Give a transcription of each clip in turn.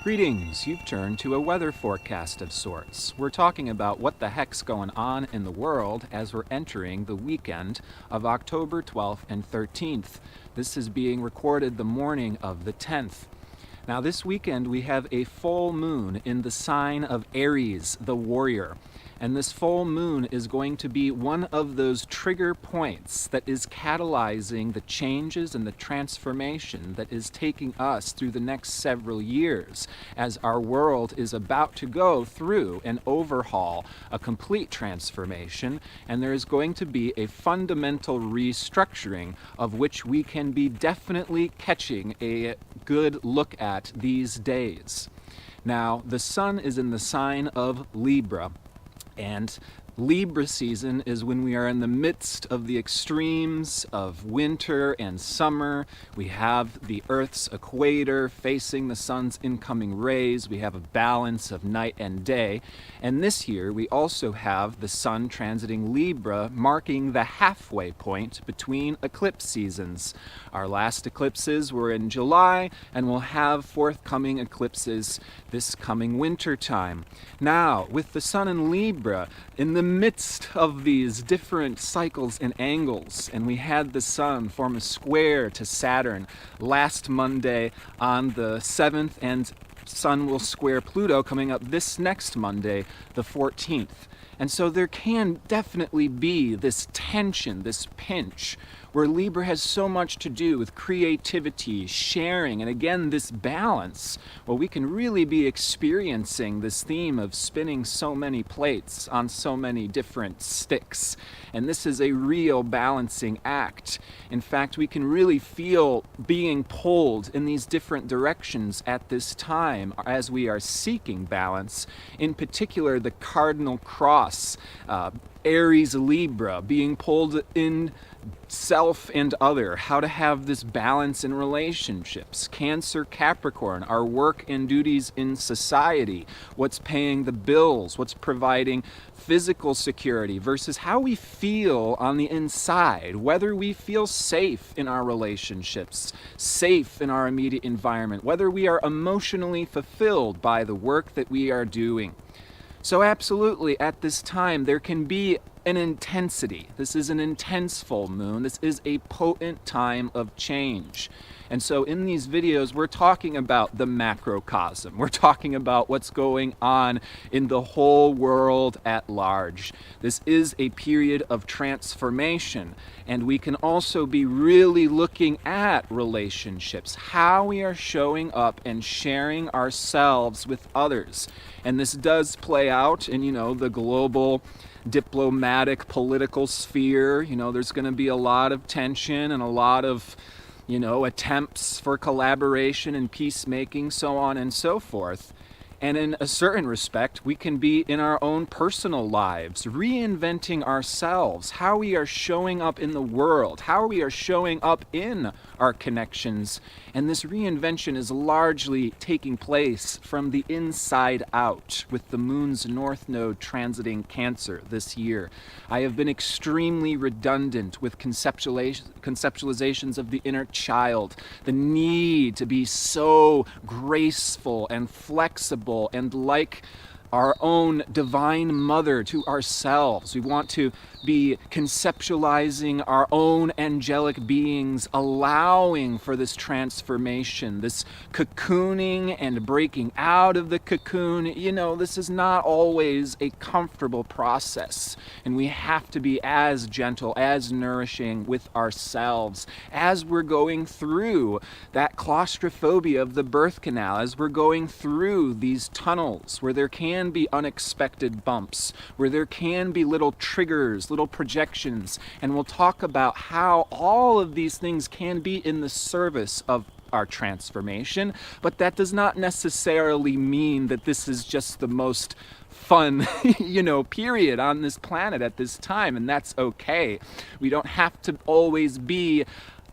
Greetings, you've turned to a weather forecast of sorts. We're talking about what the heck's going on in the world as we're entering the weekend of October 12th and 13th. This is being recorded the morning of the 10th. Now this weekend we have a full moon in the sign of Aries, the warrior. And this full moon is going to be one of those trigger points that is catalyzing the changes and the transformation that is taking us through the next several years as our world is about to go through an overhaul, a complete transformation, and there is going to be a fundamental restructuring of which we can be definitely catching a good look at these days. Now, the sun is in the sign of Libra. And Libra season is when we are in the midst of the extremes of winter and summer. We have the Earth's equator facing the sun's incoming rays. We have a balance of night and day. And this year we also have the sun transiting Libra, marking the halfway point between eclipse seasons. Our last eclipses were in July, and we'll have forthcoming eclipses this coming winter time. Now, with the sun in Libra, in the midst of these different cycles and angles, and we had the sun form a square to Saturn last Monday on the 7th, and sun will square Pluto coming up this next Monday, the 14th. And so there can definitely be this tension, this pinch, where Libra has so much to do with creativity, sharing, and again, this balance. Well, we can really be experiencing this theme of spinning so many plates on so many different sticks. And this is a real balancing act. In fact, we can really feel being pulled in these different directions at this time as we are seeking balance. In particular, the Cardinal cross, Aries Libra, being pulled in self and other, how to have this balance in relationships. Cancer Capricorn, our work and duties in society, what's paying the bills, what's providing physical security versus how we feel on the inside, whether we feel safe in our relationships, safe in our immediate environment, whether we are emotionally fulfilled by the work that we are doing. So absolutely, at this time, there can be an intensity. This is an intense full moon. This is a potent time of change. And so in these videos, we're talking about the macrocosm. We're talking about what's going on in the whole world at large. This is a period of transformation. And we can also be really looking at relationships, how we are showing up and sharing ourselves with others. And this does play out in, the global diplomatic political sphere. There's going to be a lot of tension and a lot of attempts for collaboration and peacemaking, so on and so forth. And in a certain respect, we can be in our own personal lives, reinventing ourselves, how we are showing up in the world, how we are showing up in our connections. And this reinvention is largely taking place from the inside out, with the moon's north node transiting Cancer this year. I have been extremely redundant with conceptualizations of the inner child, the need to be so graceful and flexible and like our own divine mother to ourselves. We want to be conceptualizing our own angelic beings, allowing for this transformation, this cocooning and breaking out of the cocoon. This is not always a comfortable process, and we have to be as gentle, as nourishing with ourselves as we're going through that claustrophobia of the birth canal, as we're going through these tunnels where there can be unexpected bumps, where there can be little triggers, little projections, and we'll talk about how all of these things can be in the service of our transformation, but that does not necessarily mean that this is just the most fun, period on this planet at this time, and that's okay. We don't have to always be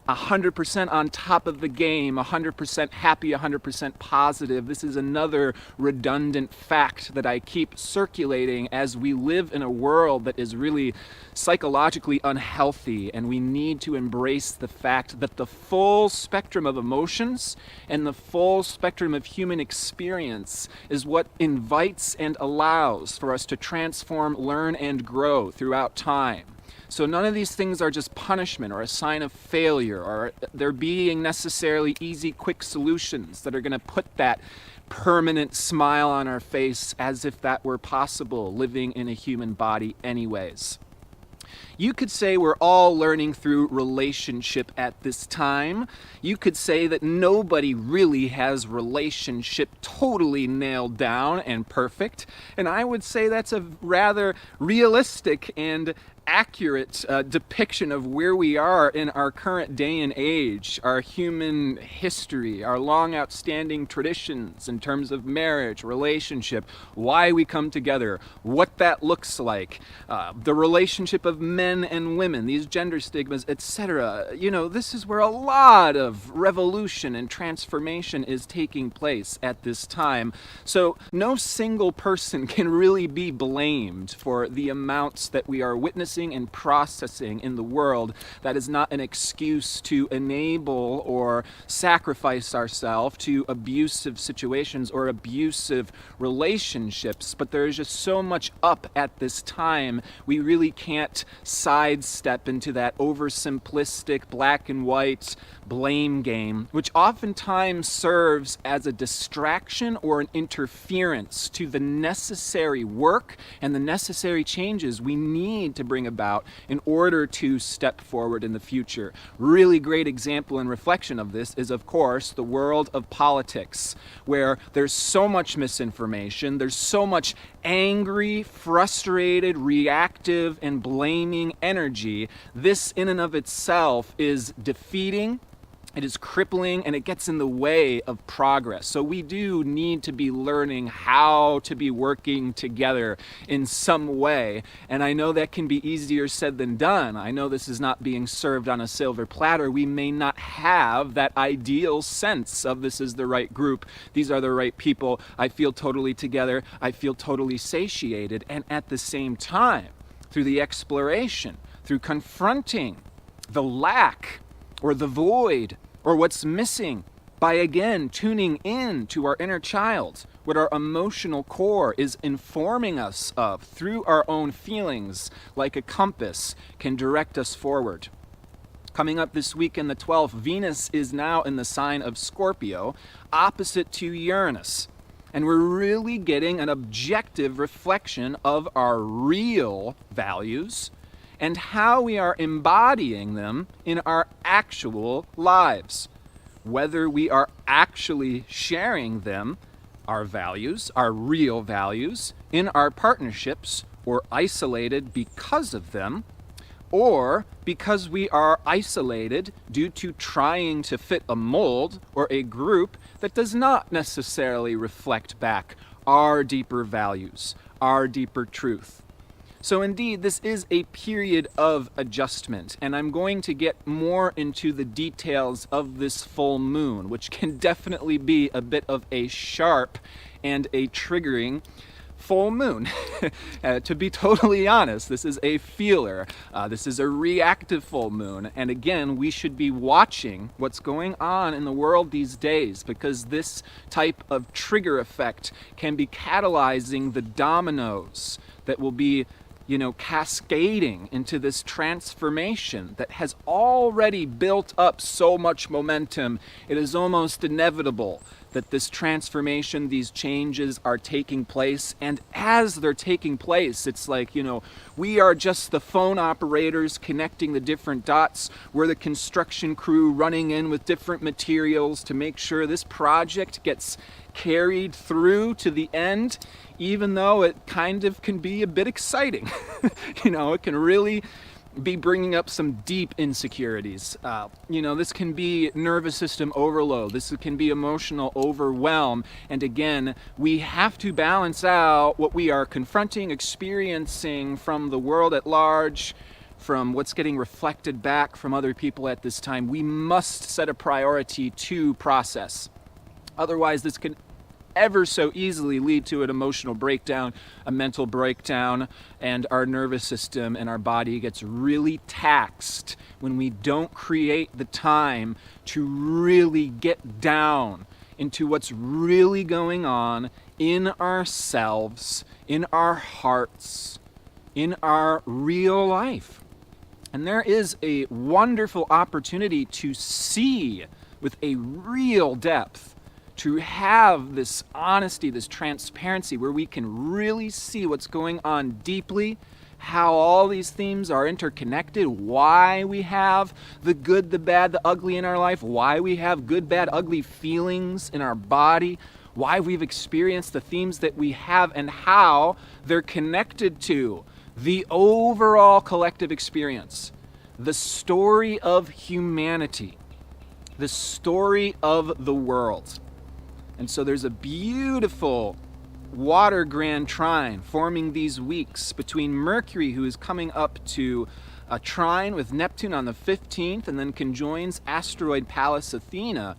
100% on top of the game, 100% happy, 100% positive. This is another redundant fact that I keep circulating as we live in a world that is really psychologically unhealthy, and we need to embrace the fact that the full spectrum of emotions and the full spectrum of human experience is what invites and allows for us to transform, learn, and grow throughout time. So none of these things are just punishment or a sign of failure, or there being necessarily easy, quick solutions that are going to put that permanent smile on our face as if that were possible living in a human body anyways. You could say we're all learning through relationship at this time. You could say that nobody really has relationship totally nailed down and perfect. And I would say that's a rather realistic and accurate depiction of where we are in our current day and age, our human history, our long outstanding traditions in terms of marriage, relationship, why we come together, what that looks like, the relationship of men and women, these gender stigmas, etc. You know, this is where a lot of revolution and transformation is taking place at this time. So no single person can really be blamed for the amounts that we are witnessing and processing in the world. That is not an excuse to enable or sacrifice ourselves to abusive situations or abusive relationships, but there is just so much up at this time. We really can't sidestep into that oversimplistic black and white blame game, which oftentimes serves as a distraction or an interference to the necessary work and the necessary changes we need to bring about in order to step forward in the future. Really great example and reflection of this is, of course, the world of politics, where there's so much misinformation, there's so much angry, frustrated, reactive, and blaming energy. This in and of itself is defeating, it is crippling, and it gets in the way of progress. So we do need to be learning how to be working together in some way. And I know that can be easier said than done. I know this is not being served on a silver platter. We may not have that ideal sense of this is the right group, these are the right people, I feel totally together, I feel totally satiated. And at the same time, through the exploration, through confronting the lack or the void, or what's missing, by again tuning in to our inner child, what our emotional core is informing us of through our own feelings, like a compass, can direct us forward. Coming up this week in the 12th, Venus is now in the sign of Scorpio, opposite to Uranus. And we're really getting an objective reflection of our real values and how we are embodying them in our actual lives. Whether we are actually sharing them, our values, our real values, in our partnerships, or isolated because of them, or because we are isolated due to trying to fit a mold or a group that does not necessarily reflect back our deeper values, our deeper truth. So indeed, this is a period of adjustment, and I'm going to get more into the details of this full moon, which can definitely be a bit of a sharp and a triggering full moon. To be totally honest, this is a feeler. This is a reactive full moon, and again, we should be watching what's going on in the world these days, because this type of trigger effect can be catalyzing the dominoes that will be cascading into this transformation that has already built up so much momentum. It is almost inevitable that this transformation, these changes are taking place. And as they're taking place, it's like, we are just the phone operators connecting the different dots. We're the construction crew running in with different materials to make sure this project gets carried through to the end, even though it kind of can be a bit exciting. It can really be bringing up some deep insecurities. This can be nervous system overload. This can be emotional overwhelm. And again, we have to balance out what we are confronting, experiencing from the world at large, from what's getting reflected back from other people at this time, we must set a priority to process. Otherwise, this can ever so easily lead to an emotional breakdown, a mental breakdown, and our nervous system and our body gets really taxed when we don't create the time to really get down into what's really going on in ourselves, in our hearts, in our real life. And there is a wonderful opportunity to see with a real depth, to have this honesty, this transparency, where we can really see what's going on deeply, how all these themes are interconnected, why we have the good, the bad, the ugly in our life, why we have good, bad, ugly feelings in our body, why we've experienced the themes that we have, and how they're connected to the overall collective experience, the story of humanity, the story of the world. And so there's a beautiful water grand trine forming these weeks between Mercury, who is coming up to a trine with Neptune on the 15th, and then conjoins asteroid Pallas Athena,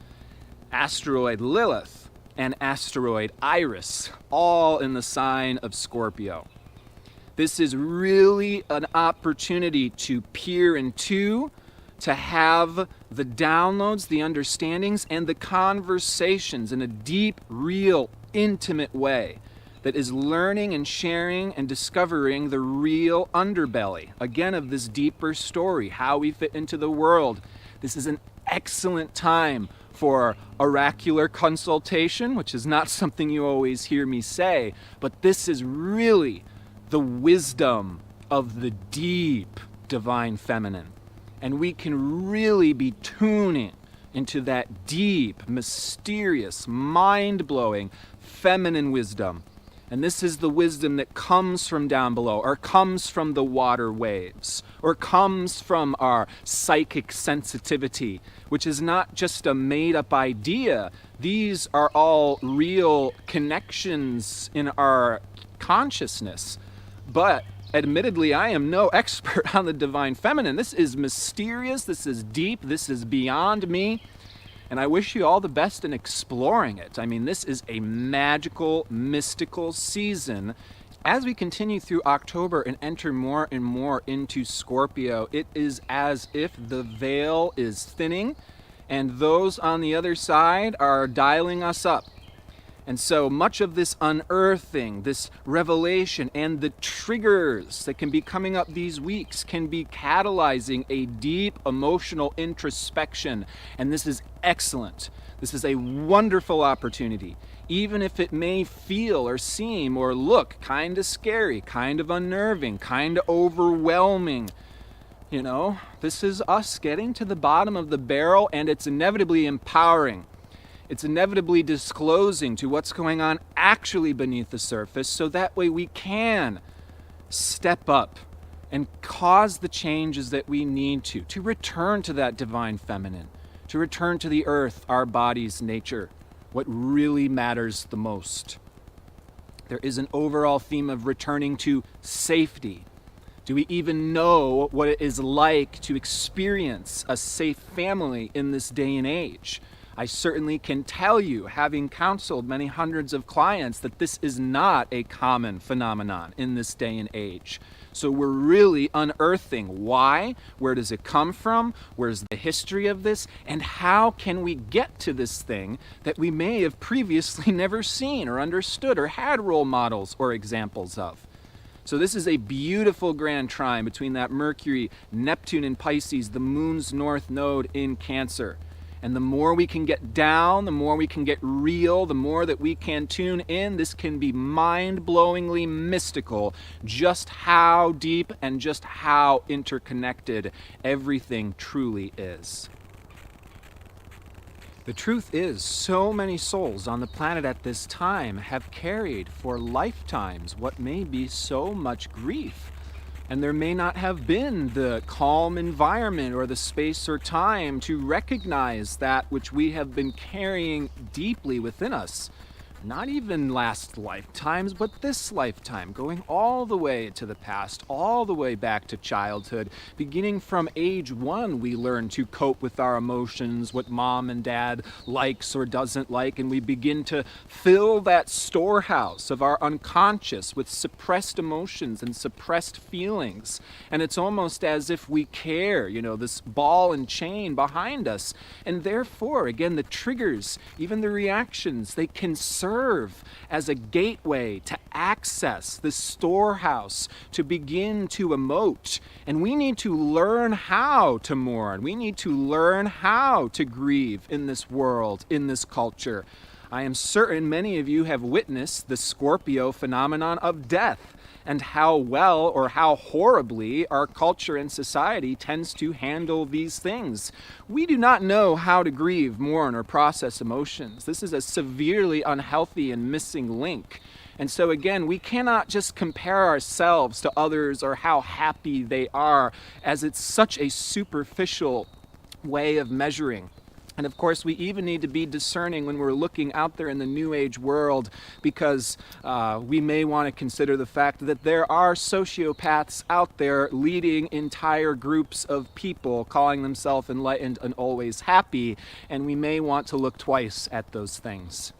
asteroid Lilith, and asteroid Iris, all in the sign of Scorpio. This is really an opportunity to peer into, to have the downloads, the understandings, and the conversations in a deep, real, intimate way that is learning and sharing and discovering the real underbelly, again, of this deeper story, how we fit into the world. This is an excellent time for oracular consultation, which is not something you always hear me say, but this is really the wisdom of the deep divine feminine. And we can really be tuning into that deep, mysterious, mind-blowing feminine wisdom. And this is the wisdom that comes from down below, or comes from the water waves, or comes from our psychic sensitivity, which is not just a made-up idea. These are all real connections in our consciousness. But admittedly, I am no expert on the divine feminine. This is mysterious, this is deep, this is beyond me, and I wish you all the best in exploring it. I mean, this is a magical, mystical season. As we continue through October and enter more and more into Scorpio, it is as if the veil is thinning, and those on the other side are dialing us up. And so much of this unearthing, this revelation, and the triggers that can be coming up these weeks can be catalyzing a deep emotional introspection. And this is excellent. This is a wonderful opportunity, even if it may feel or seem or look kind of scary, kind of unnerving, kind of overwhelming. You know, this is us getting to the bottom of the barrel, and it's inevitably empowering. It's inevitably disclosing to what's going on actually beneath the surface, so that way we can step up and cause the changes that we need to return to that divine feminine, to return to the earth, our body's nature, what really matters the most. There is an overall theme of returning to safety. Do we even know what it is like to experience a safe family in this day and age? I certainly can tell you, having counseled many hundreds of clients, that this is not a common phenomenon in this day and age. So we're really unearthing why, where does it come from, where's the history of this, and how can we get to this thing that we may have previously never seen or understood or had role models or examples of. So this is a beautiful grand trine between that Mercury, Neptune in Pisces, the moon's north node in Cancer. And the more we can get down, the more we can get real, the more that we can tune in, this can be mind-blowingly mystical, just how deep and just how interconnected everything truly is. The truth is, so many souls on the planet at this time have carried for lifetimes what may be so much grief. And there may not have been the calm environment or the space or time to recognize that which we have been carrying deeply within us not even last lifetimes, but this lifetime, going all the way to the past, all the way back to childhood. Beginning from age 1, we learn to cope with our emotions, what mom and dad likes or doesn't like, and we begin to fill that storehouse of our unconscious with suppressed emotions and suppressed feelings. And it's almost as if we care, this ball and chain behind us. And therefore, again, the triggers, even the reactions, they can serve as a gateway to access the storehouse, to begin to emote. And we need to learn how to mourn. We need to learn how to grieve in this world, in this culture. I am certain many of you have witnessed the Scorpio phenomenon of death, and how well or how horribly our culture and society tends to handle these things. We do not know how to grieve, mourn, or process emotions. This is a severely unhealthy and missing link. And so again, we cannot just compare ourselves to others or how happy they are, as it's such a superficial way of measuring. And of course, we even need to be discerning when we're looking out there in the New Age world, because we may want to consider the fact that there are sociopaths out there leading entire groups of people, calling themselves enlightened and always happy, and we may want to look twice at those things.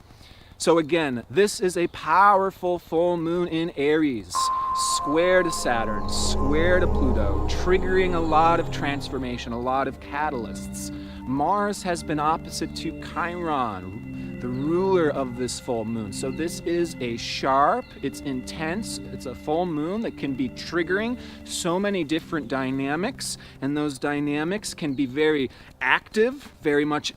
So again, this is a powerful full moon in Aries, square to Saturn, square to Pluto, triggering a lot of transformation, a lot of catalysts. Mars has been opposite to Chiron, the ruler of this full moon. So this is a sharp, it's intense, it's a full moon that can be triggering so many different dynamics, and those dynamics can be very active, very much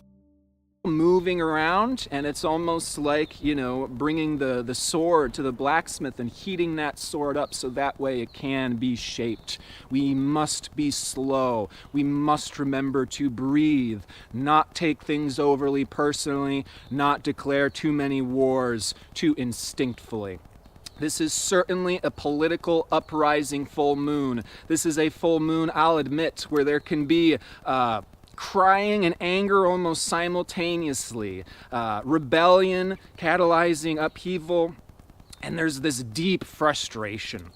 moving around, and it's almost like, bringing the sword to the blacksmith and heating that sword up so that way it can be shaped. We must be slow. We must remember to breathe, not take things overly personally, not declare too many wars too instinctfully. This is certainly a political uprising full moon. This is a full moon, I'll admit, where there can be crying and anger almost simultaneously, rebellion catalyzing upheaval, and there's this deep frustration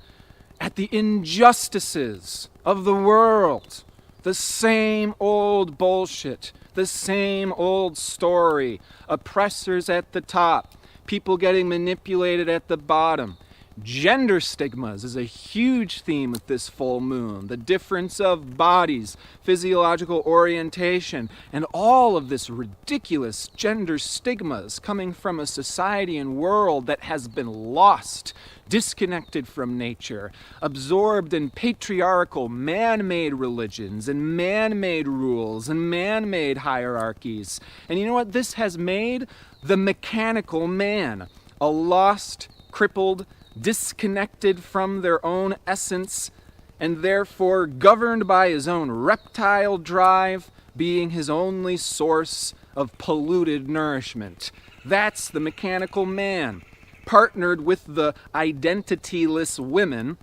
at the injustices of the world. The same old bullshit, the same old story, oppressors at the top, people getting manipulated at the bottom. Gender stigmas is a huge theme with this full moon. The difference of bodies, physiological orientation, and all of this ridiculous gender stigmas coming from a society and world that has been lost, disconnected from nature, absorbed in patriarchal, man-made religions and man-made rules and man-made hierarchies. And you know what this has made? The mechanical man, a lost, crippled, disconnected from their own essence, and therefore governed by his own reptile drive, being his only source of polluted nourishment. That's the mechanical man, partnered with the identityless women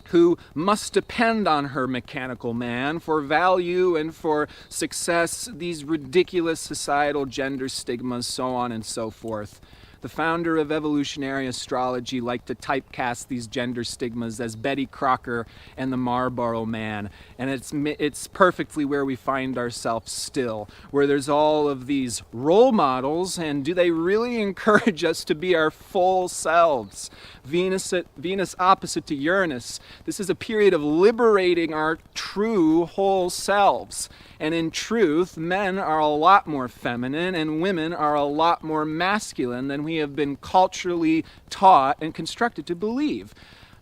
who must depend on her mechanical man for value and for success, these ridiculous societal gender stigmas, so on and so forth. The founder of evolutionary astrology liked to typecast these gender stigmas as Betty Crocker and the Marlboro Man, and it's perfectly where we find ourselves still, where there's all of these role models, and do they really encourage us to be our full selves? Venus opposite to Uranus. This is a period of liberating our true whole selves. And in truth, men are a lot more feminine and women are a lot more masculine than we have been culturally taught and constructed to believe.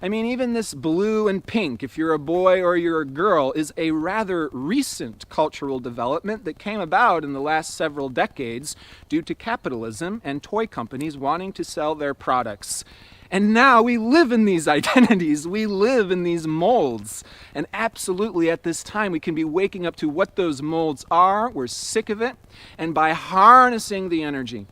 I mean, even this blue and pink, if you're a boy or you're a girl, is a rather recent cultural development that came about in the last several decades due to capitalism and toy companies wanting to sell their products. And now we live in these identities, we live in these molds. And absolutely at this time we can be waking up to what those molds are. We're sick of it. And by harnessing the energy,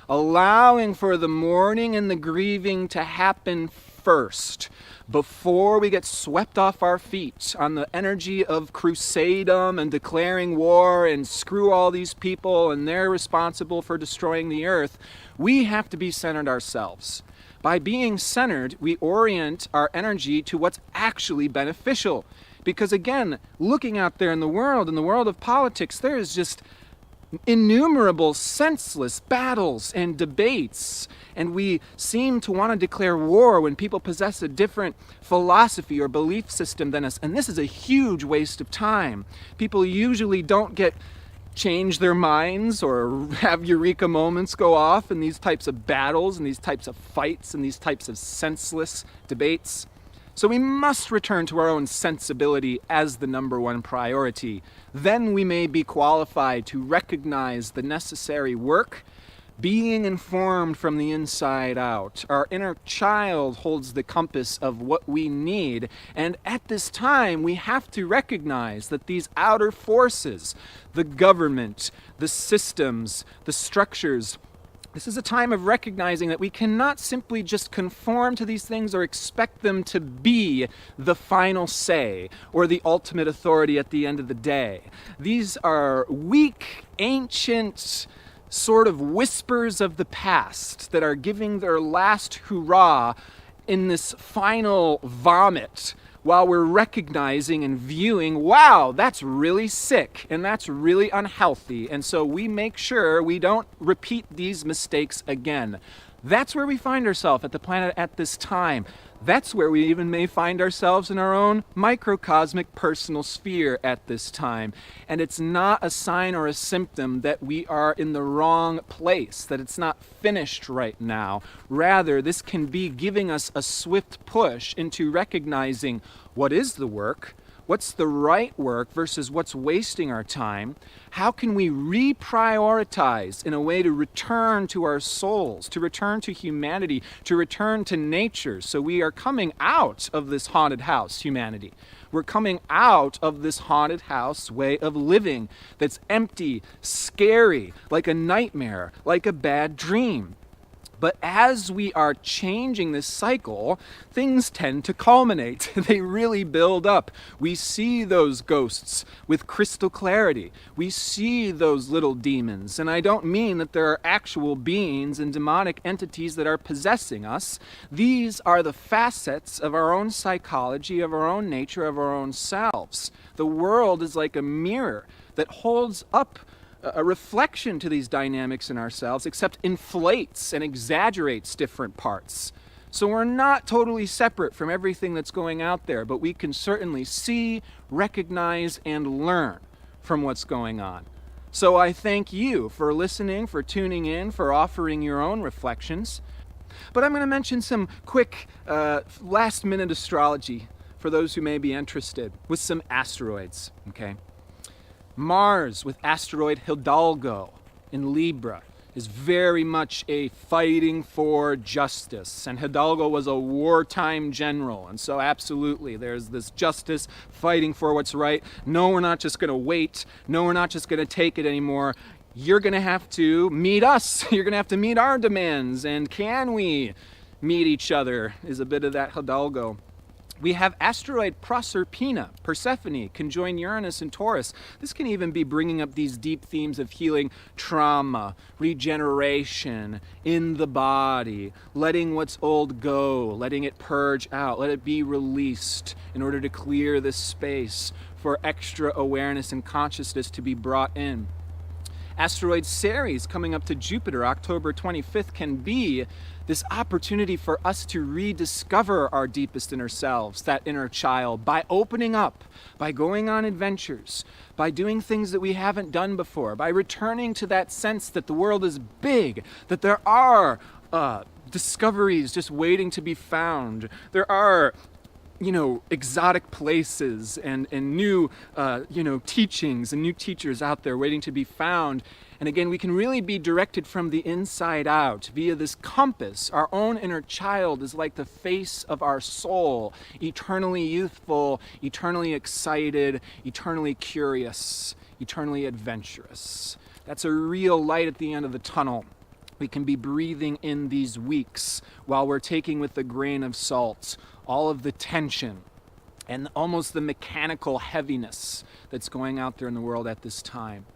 allowing for the mourning and the grieving to happen first, before we get swept off our feet on the energy of crusadum and declaring war and screw all these people and they're responsible for destroying the earth, we have to be centered ourselves. By being centered, we orient our energy to what's actually beneficial. Because again, looking out there in the world of politics, there is just innumerable senseless battles and debates, and we seem to want to declare war when people possess a different philosophy or belief system than us, and this is a huge waste of time. People usually don't change their minds or have eureka moments go off in these types of battles and these types of fights and these types of senseless debates. So we must return to our own sensibility as the number one priority. Then we may be qualified to recognize the necessary work, being informed from the inside out. Our inner child holds the compass of what we need, and at this time we have to recognize that these outer forces, the government, the systems, the structures, this is a time of recognizing that we cannot simply just conform to these things or expect them to be the final say or the ultimate authority at the end of the day. These are weak, ancient sort of whispers of the past that are giving their last hurrah in this final vomit, while we're recognizing and viewing, wow, that's really sick and that's really unhealthy. And so we make sure we don't repeat these mistakes again. That's where we find ourselves at the planet at this time. That's where we even may find ourselves in our own microcosmic personal sphere at this time. And it's not a sign or a symptom that we are in the wrong place, that it's not finished right now. Rather, this can be giving us a swift push into recognizing what is the work, what's the right work versus what's wasting our time. How can we reprioritize in a way to return to our souls, to return to humanity, to return to nature? So we are coming out of this haunted house, humanity. We're coming out of this haunted house way of living that's empty, scary, like a nightmare, like a bad dream. But as we are changing this cycle, things tend to culminate. They really build up. We see those ghosts with crystal clarity. We see those little demons. And I don't mean that there are actual beings and demonic entities that are possessing us. These are the facets of our own psychology, of our own nature, of our own selves. The world is like a mirror that holds up a reflection to these dynamics in ourselves, except inflates and exaggerates different parts. So we're not totally separate from everything that's going out there, but we can certainly see, recognize, and learn from what's going on. So I thank you for listening, for tuning in, for offering your own reflections. But I'm going to mention some quick last-minute astrology for those who may be interested with some asteroids, okay? Mars with asteroid Hidalgo in Libra is very much a fighting for justice. And Hidalgo was a wartime general. And so absolutely, there's this justice, fighting for what's right. No, we're not just going to wait. No, we're not just going to take it anymore. You're going to have to meet us. You're going to have to meet our demands. And can we meet each other is a bit of that Hidalgo. We have asteroid Proserpina, Persephone, conjoined Uranus and Taurus. This can even be bringing up these deep themes of healing trauma, regeneration in the body, letting what's old go, letting it purge out, let it be released in order to clear this space for extra awareness and consciousness to be brought in. Asteroid Ceres coming up to Jupiter October 25th can be this opportunity for us to rediscover our deepest inner selves, that inner child, by opening up, by going on adventures, by doing things that we haven't done before, by returning to that sense that the world is big, that there are discoveries just waiting to be found. There are exotic places and new, teachings and new teachers out there waiting to be found. And again, we can really be directed from the inside out via this compass. Our own inner child is like the face of our soul, eternally youthful, eternally excited, eternally curious, eternally adventurous. That's a real light at the end of the tunnel. We can be breathing in these weeks while we're taking with a grain of salt all of the tension and almost the mechanical heaviness that's going out there in the world at this time.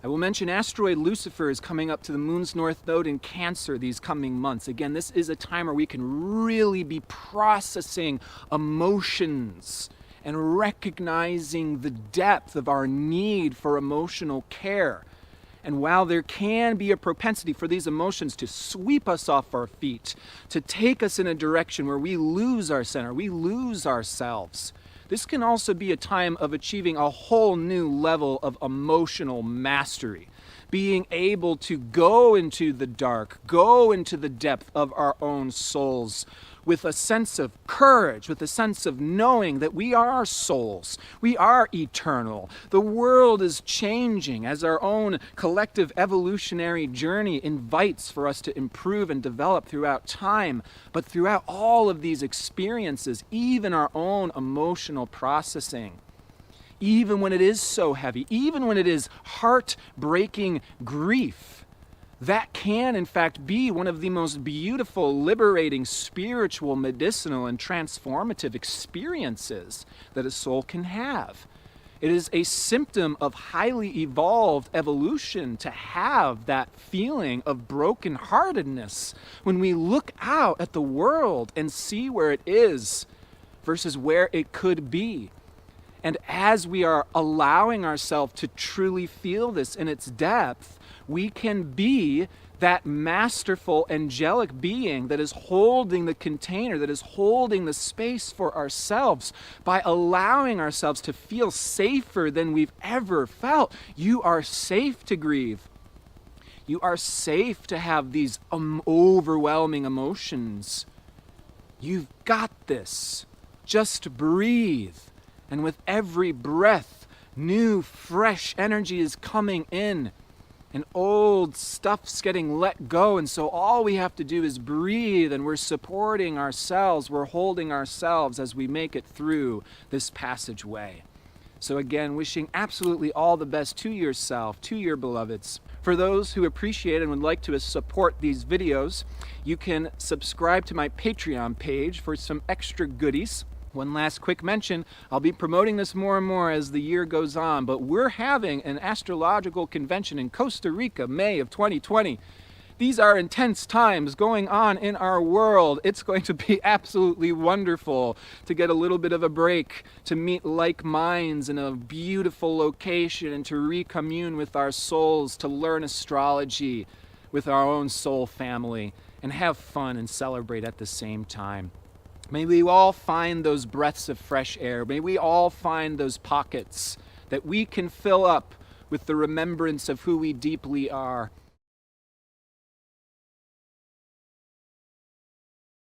I will mention asteroid Lucifer is coming up to the moon's north node in Cancer these coming months. Again, this is a time where we can really be processing emotions and recognizing the depth of our need for emotional care. And while there can be a propensity for these emotions to sweep us off our feet, to take us in a direction where we lose our center, we lose ourselves, this can also be a time of achieving a whole new level of emotional mastery. Being able to go into the dark, go into the depth of our own souls with a sense of courage, with a sense of knowing that we are souls, we are eternal. The world is changing as our own collective evolutionary journey invites for us to improve and develop throughout time. But throughout all of these experiences, even our own emotional processing, even when it is so heavy, even when it is heartbreaking grief, that can, in fact, be one of the most beautiful, liberating, spiritual, medicinal, and transformative experiences that a soul can have. It is a symptom of highly evolved evolution to have that feeling of brokenheartedness when we look out at the world and see where it is versus where it could be. And as we are allowing ourselves to truly feel this in its depth, we can be that masterful angelic being that is holding the container, that is holding the space for ourselves by allowing ourselves to feel safer than we've ever felt. You are safe to grieve. You are safe to have these overwhelming emotions. You've got this. Just breathe. And with every breath, new, fresh energy is coming in. And old stuff's getting let go. And so all we have to do is breathe, and we're supporting ourselves. We're holding ourselves as we make it through this passageway. So again, wishing absolutely all the best to yourself, to your beloveds. For those who appreciate and would like to support these videos, you can subscribe to my Patreon page for some extra goodies. One last quick mention, I'll be promoting this more and more as the year goes on, but we're having an astrological convention in Costa Rica, May of 2020. These are intense times going on in our world. It's going to be absolutely wonderful to get a little bit of a break, to meet like minds in a beautiful location, and to recommune with our souls, to learn astrology with our own soul family, and have fun and celebrate at the same time. May we all find those breaths of fresh air. May we all find those pockets that we can fill up with the remembrance of who we deeply are.